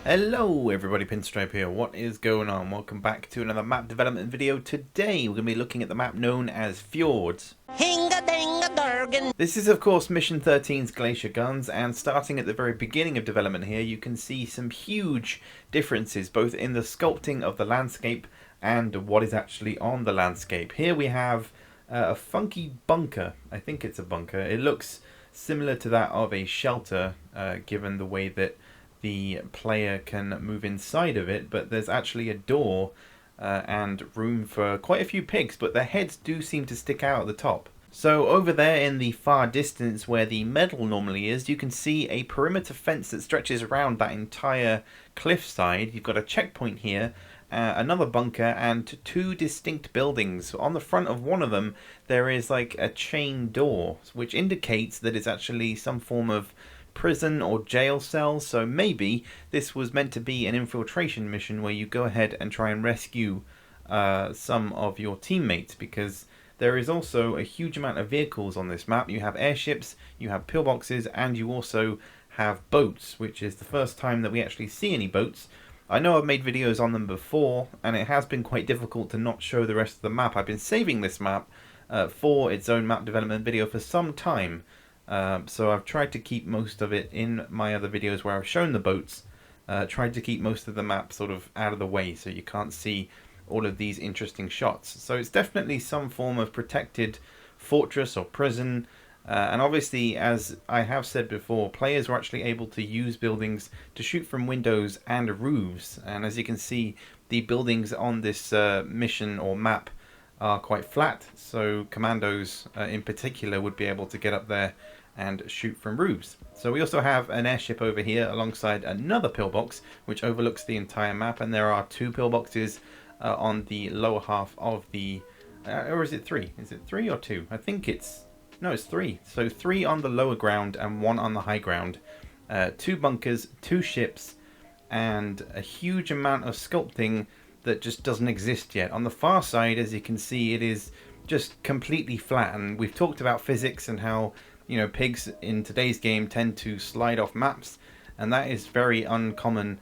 Hello everybody, Pinstripe here. What is going on? Welcome back to another map development video. Today we're going to be looking at the map known as Fjords. This is of course Mission 13's Glacier Guns, and starting at the very beginning of development here you can see some huge differences both in the sculpting of the landscape and what is actually on the landscape. Here we have a funky bunker. I think it's a bunker. It looks similar to that of a shelter given the way that the player can move inside of it, but there's actually a door and room for quite a few pigs, but their heads do seem to stick out at the top. So over there in the far distance where the meadow normally is, you can see a perimeter fence that stretches around that entire cliffside. You've got a checkpoint here, another bunker, and two distinct buildings. On the front of one of them there is like a chain door, which indicates that it's actually some form of prison or jail cell. So maybe this was meant to be an infiltration mission where you go ahead and try and rescue some of your teammates, because there is also a huge amount of vehicles on this map. You have airships, you have pillboxes, and you also have boats, which is the first time that we actually see any boats. I know I've made videos on them before, and it has been quite difficult to not show the rest of the map. I've been saving this map for its own map development video for some time. So I've tried to keep most of it in my other videos where I've shown the boats, tried to keep most of the map sort of out of the way so you can't see all of these interesting shots. So it's definitely some form of protected fortress or prison, and obviously, as I have said before, players were actually able to use buildings to shoot from windows and roofs, and as you can see, the buildings on this mission or map are quite flat, so commandos in particular would be able to get up there and shoot from roofs. So we also have an airship over here alongside another pillbox which overlooks the entire map, and there are two pillboxes on the lower half of the or is it three? Is it three or two? I think it's three. So three on the lower ground and one on the high ground. Two bunkers, two ships, and a huge amount of sculpting that just doesn't exist yet. On the far side, as you can see, it is just completely flat, and we've talked about physics and how, you know, pigs in today's game tend to slide off maps, and that is very uncommon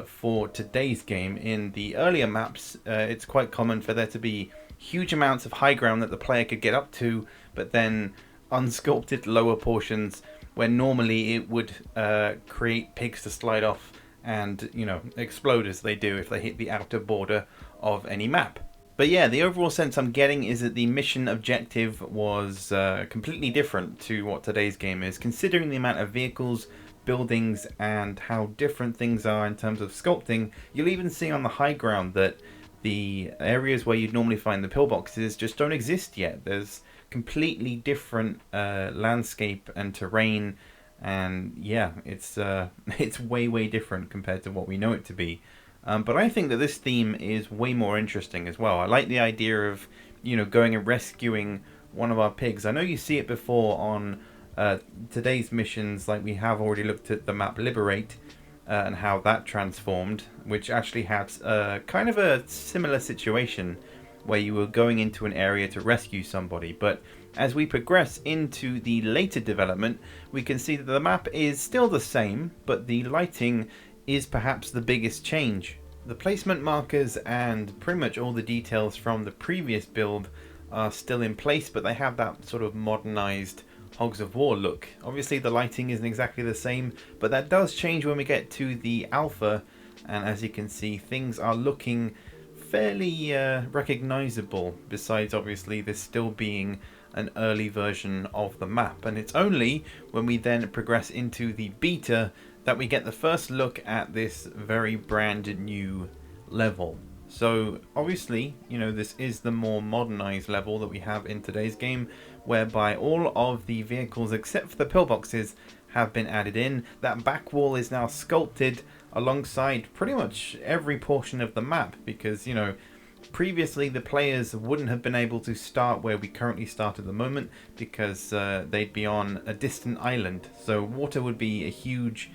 for today's game. In the earlier maps, it's quite common for there to be huge amounts of high ground that the player could get up to, but then unsculpted lower portions where normally it would create pigs to slide off and, you know, explode as they do if they hit the outer border of any map. But yeah, the overall sense I'm getting is that the mission objective was completely different to what today's game is, considering the amount of vehicles, buildings, and how different things are in terms of sculpting. You'll even see on the high ground that the areas where you'd normally find the pillboxes just don't exist yet. There's completely different landscape and terrain, and yeah, it's way different compared to what we know it to be. But I think that this theme is way more interesting as well. I like the idea of, you know, going and rescuing one of our pigs. I know you see it before on today's missions, like we have already looked at the map Liberate and how that transformed, which actually had kind of a similar situation where you were going into an area to rescue somebody. But as we progress into the later development, we can see that the map is still the same, but the lighting is perhaps the biggest change. The placement markers and pretty much all the details from the previous build are still in place, but they have that sort of modernized Hogs of War look. Obviously the lighting isn't exactly the same, but that does change when we get to the alpha, and as you can see, things are looking fairly recognizable, besides obviously this still being an early version of the map. And it's only when we then progress into the beta that we get the first look at this very brand new level. So obviously, you know, this is the more modernized level that we have in today's game, whereby all of the vehicles except for the pillboxes have been added in. That back wall is now sculpted alongside pretty much every portion of the map, because, you know, previously the players wouldn't have been able to start where we currently start at the moment, because they'd be on a distant island, so water would be a huge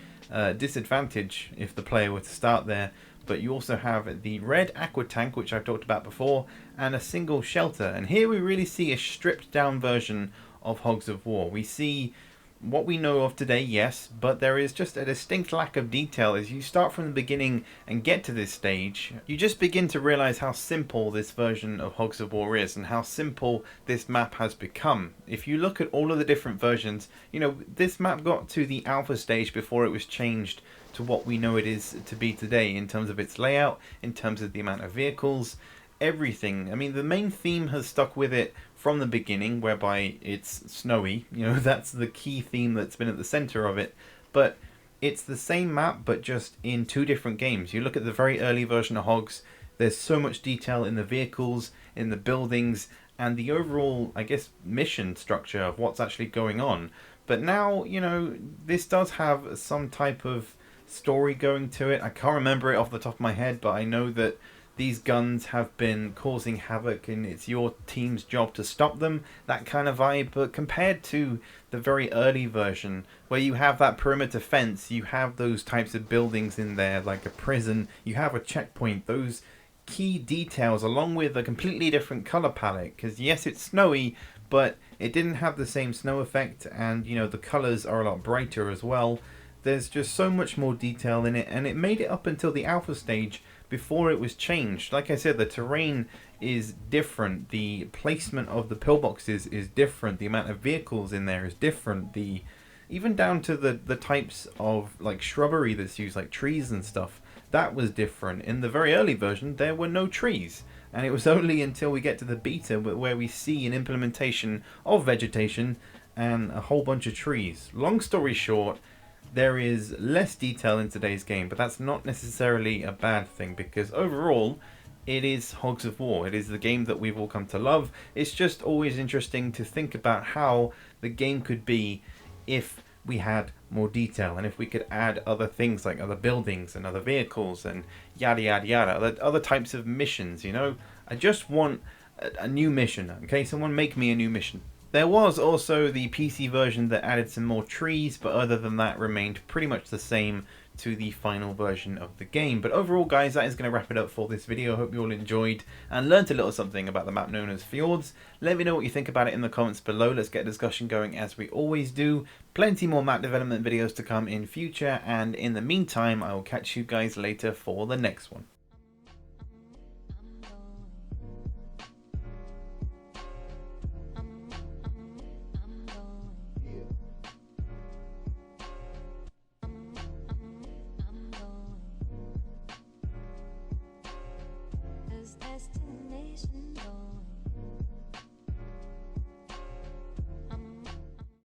disadvantage if the player were to start there. But you also have the red aqua tank, which I've talked about before, and a single shelter. And here we really see a stripped down version of Hogs of War. We see what we know of today, yes, but there is just a distinct lack of detail. As you start from the beginning and get to this stage, you just begin to realize how simple this version of Hogs of War is and how simple this map has become. If you look at all of the different versions, you know, this map got to the alpha stage before it was changed to what we know it is to be today in terms of its layout, in terms of the amount of vehicles, everything. I mean, the main theme has stuck with it from the beginning, whereby it's snowy. You know, that's the key theme that's been at the center of it. But it's the same map, but just in two different games. You look at the very early version of Hogs, there's so much detail in the vehicles, in the buildings, and the overall, I guess, mission structure of what's actually going on. But now, you know, this does have some type of story going to it. I can't remember it off the top of my head, but I know that these guns have been causing havoc and it's your team's job to stop them, that kind of vibe. But compared to the very early version, where you have that perimeter fence, you have those types of buildings in there, like a prison, you have a checkpoint, those key details, along with a completely different color palette. Because yes, it's snowy, but it didn't have the same snow effect, and you know, the colors are a lot brighter as well. There's just so much more detail in it, and it made it up until the alpha stage before it was changed. Like I said, the terrain is different, the placement of the pillboxes is different, the amount of vehicles in there is different, even down to the types of like shrubbery that's used, like trees and stuff, that was different. In the very early version there were no trees, and it was only until we get to the beta where we see an implementation of vegetation and a whole bunch of trees. Long story short, there is less detail in today's game, but that's not necessarily a bad thing, because overall it is Hogs of War. It is the game that we've all come to love. It's just always interesting to think about how the game could be if we had more detail, and if we could add other things like other buildings and other vehicles and yada yada yada, other types of missions. You know, I just want a new mission. Okay, someone make me a new mission. There was also the PC version that added some more trees, but other than that remained pretty much the same to the final version of the game. But overall, guys, that is going to wrap it up for this video. I hope you all enjoyed and learnt a little something about the map known as Fjords. Let me know what you think about it in the comments below. Let's get a discussion going as we always do. Plenty more map development videos to come in future, and in the meantime, I will catch you guys later for the next one.